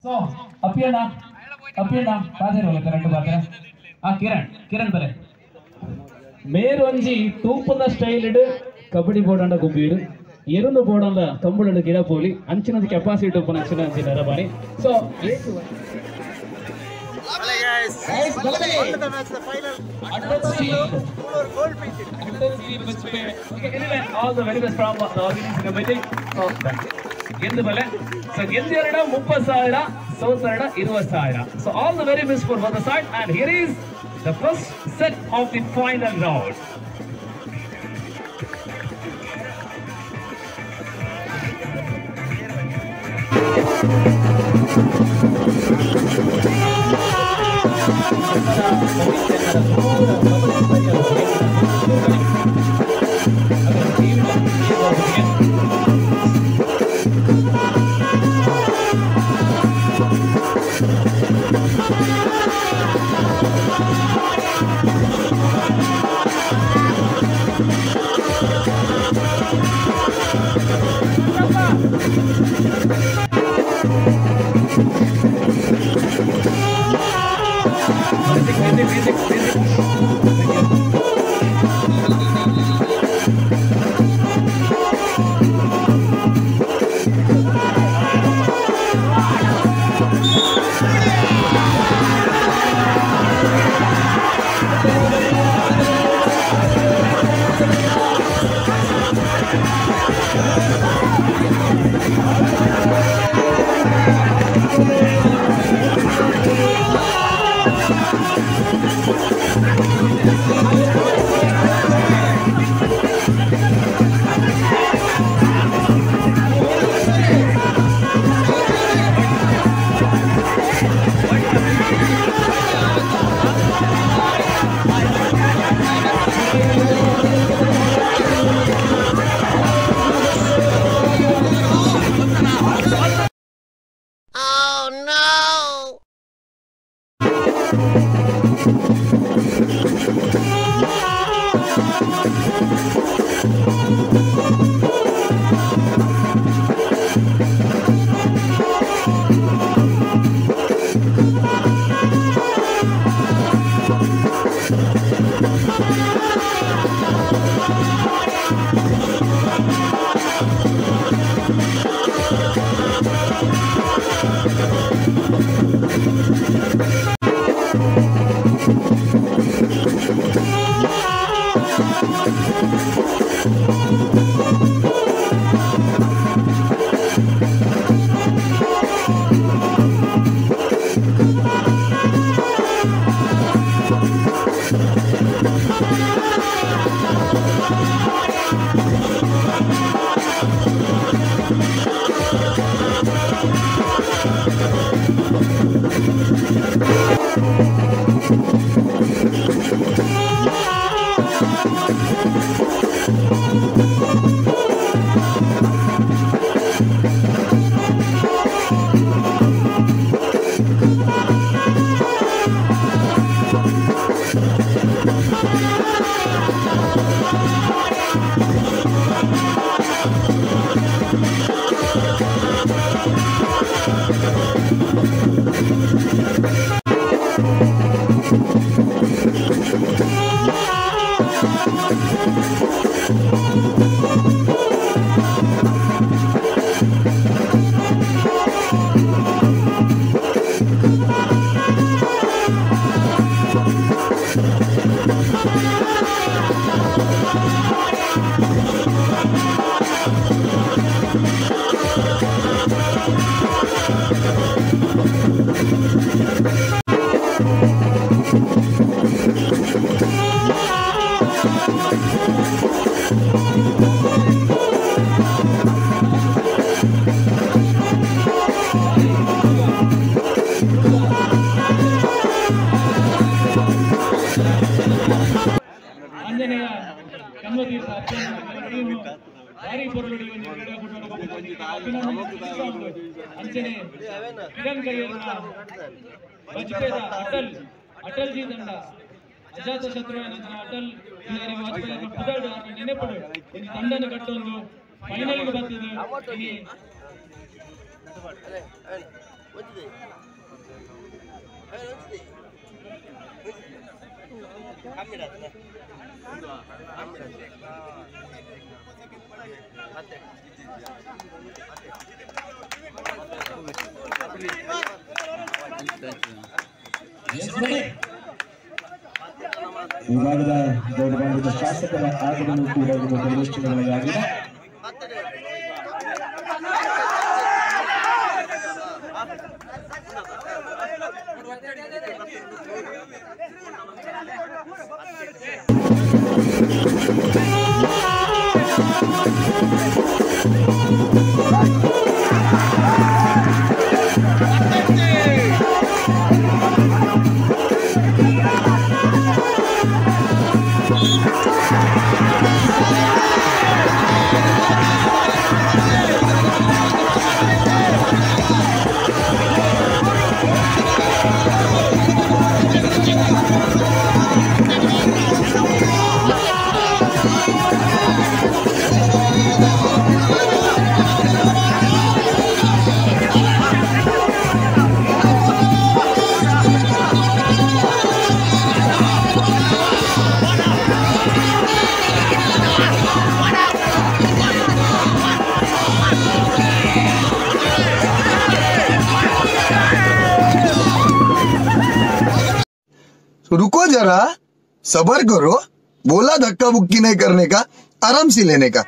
So, Appiana, Father, correct Batra. Kiran Bale. Mayor Onji, two on the style, Kabadi board and a Gubir, Yerun the board on the Tumble and the Kirapoli, Anchina the capacity to connection and Sinarabani. So, Guys, all the match, the final. All the very best from the organizing committee. So, Gendera, Mupasara, Sosara, Irvasara. So, all the very best for the side. And here is the first set of the final round. Atal ji ದಂಡ ಅಜಾತ ಶತ್ರುವಿನ ಅಟಲ್ ಬಿಹಾರಿ ವಾಜಪೇಯಿ ಪುದರ್ಡ ನೆನಪಡು ಈ ದಂಡನ ಕಟ್ಟೊಂದು final ಗೆ ಬಂದಿದೆ ವಿಭಾಗದ ಗೌರವಾನ್ವಿತ ಶಾಸಕರ ಆಗಮನ ಕೂಡ ಪ್ರದರ್ಶನಗಳಾಗಿದೆ. रुको जरा, सबर करो, बोला धक्का बुक्की नहीं करने का, आराम से लेने का।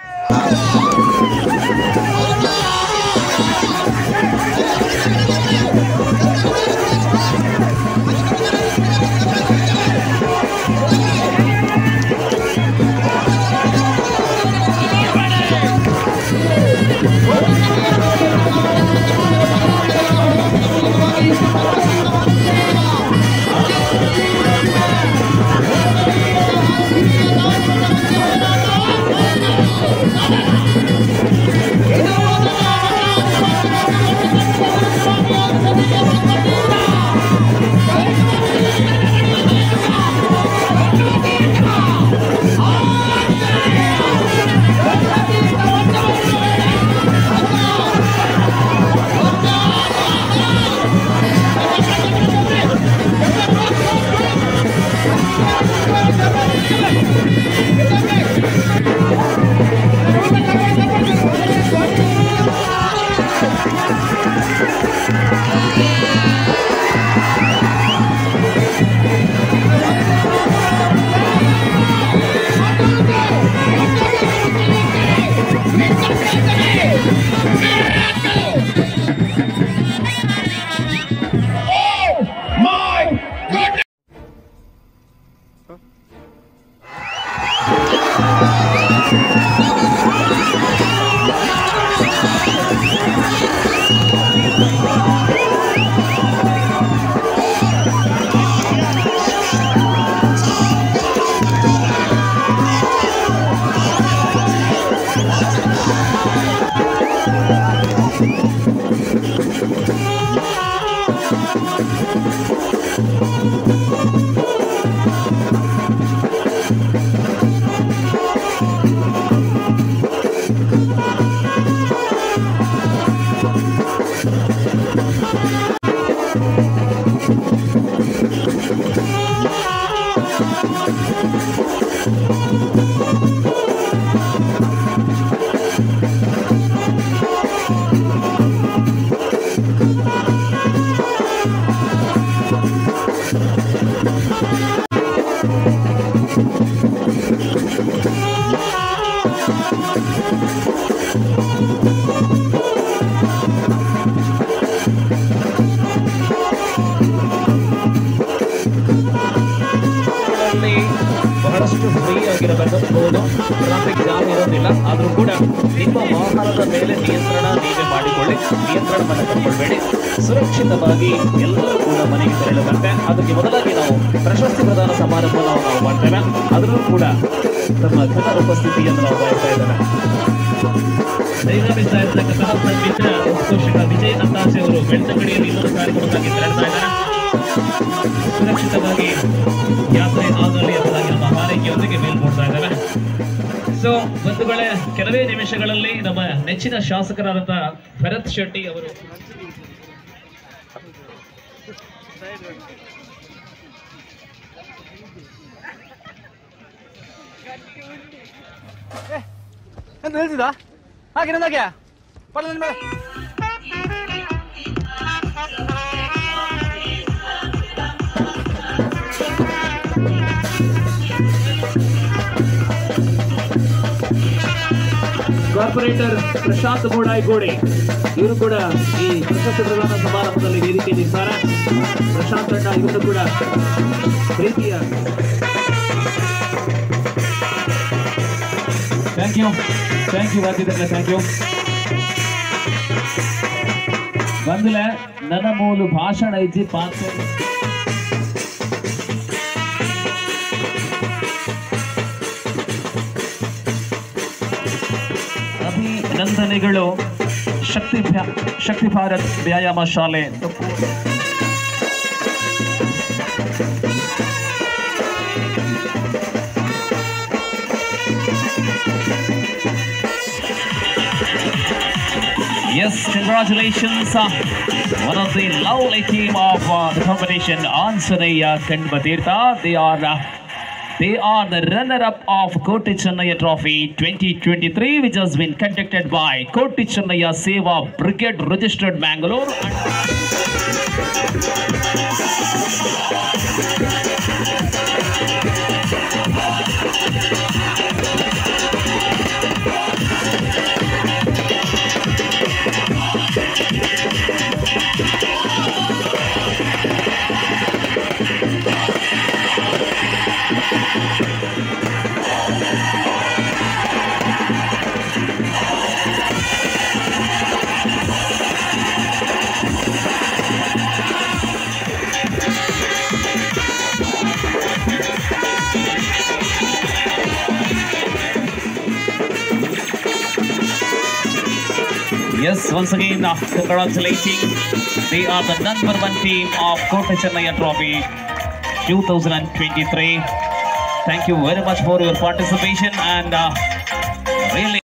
ಬಹಳಷ್ಟು ಫ್ರೀ ಆಗಿರಬಹುದು, ಟ್ರಾಫಿಕ್ ಜಾಮ್ ಇರೋದಿಲ್ಲ. ಆದರೂ ಕೂಡ ನಿಮ್ಮ ವಾಹನದ ಮೇಲೆ ನಿಯಂತ್ರಣ ನೀವೇ ಮಾಡಿಕೊಳ್ಳಿ, ನಿಯಂತ್ರಣವನ್ನು ಕೈಗೊಳ್ಳಬೇಡಿ. ಸುರಕ್ಷಿತವಾಗಿ ಎಲ್ಲರೂ ಕೂಡ ಮನೆಗೆ ತೆರಳುವಂತೆ ಅದಕ್ಕೆ ಮೊದಲಾಗಿ ನಾವು ಪ್ರಶಸ್ತಿ ಪ್ರದಾನ ಸಮಾರಂಭವನ್ನು ನಾವು ಮಾಡ್ತೇವೆ. ಅದರಲ್ಲೂ ಕೂಡ ನಮ್ಮ ಜನರ ಉಪಸ್ಥಿತಿಯನ್ನು ನಾವು ಬಯಸ್ತಾ ಇದ್ದೇವೆ. ನಿರ್ಗಮಿಸ್ತಾ ಇರ್ತಕ್ಕಂತಹ ಮಿತ್ರ ಉತ್ಕೋಷಕ ವಿಜಯ್ ನಂದಾಸೆ ಅವರು ಬೆಳ್ತಂಗಡಿಯಲ್ಲಿ ಇನ್ನೊಂದು ಕಾರ್ಯಕ್ರಮಕ್ಕಾಗಿ ತೆರಳ್ತಾ ಇದ್ದಾರೆ. ಸುರಕ್ಷಿತವಾಗಿ ಯಾತ್ರೆ ಆಗಲಿ ಎಂಬುದಾಗಿ ನಮ್ಮ ಹಾರೈಕೆಯೊಂದಿಗೆ ಮೇಲ್ಕೊಡ್ತಾ ಇದ್ದಾರೆ. ಸೊ ಬಂಧುಗಳೇ, ಕೆಲವೇ ನಿಮಿಷಗಳಲ್ಲಿ ನಮ್ಮ ನೆಚ್ಚಿನ ಶಾಸಕರಾದಂತಹ ಭರತ್ ಶೆಟ್ಟಿ ಅವರು ಎಂತ ಹೇಳ್ತಿದ್ದ ಹಾಗೆ ನಂದಾಗೆ ಪಡ ನನ್ನ ಮೇಲೆ ಕಾರ್ಪೊರೇಟರ್ ಪ್ರಶಾಂತ್ ಗೋಡೆ ಇವರು ಕೂಡ ಈ ಪ್ರಶಸ್ತಿ ಪ್ರದಾನ ಸಮಾರಂಭದಲ್ಲಿ ವೇದಿಕೆಯಲ್ಲಿದ್ದಾರೆ. ಪ್ರಶಾಂತ್ ಅಣ್ಣ ಇವರು ಕೂಡ ಪ್ರೀತಿಯ ಥ್ಯಾಂಕ್ ಯು ವಾದ್ಯದಲ್ಲ ಥ್ಯಾಂಕ್ ಯು. ಬಂದ್ಲೆ ನನ್ನ ಮೂಲು ಭಾಷಣ ಇಜ್ಜಿ ಪಾತ್ರ ಅಭಿನಂದನೆಗಳು. ಶಕ್ತಿ ಭಾರತ್ ವ್ಯಾಯಾಮ ಶಾಲೆ Yes, congratulations. One of the lovely team of the competition, Ansanaya Kanbatirtha. They are the runner-up of Koti Chennaya Trophy 2023, which has been conducted by Koti Chennaya Seva Brigade Registered Bangalore. Yes, once again, congratulating. They are the #1 team of Koti Chennaya Trophy 2023. Thank you very much for your participation and really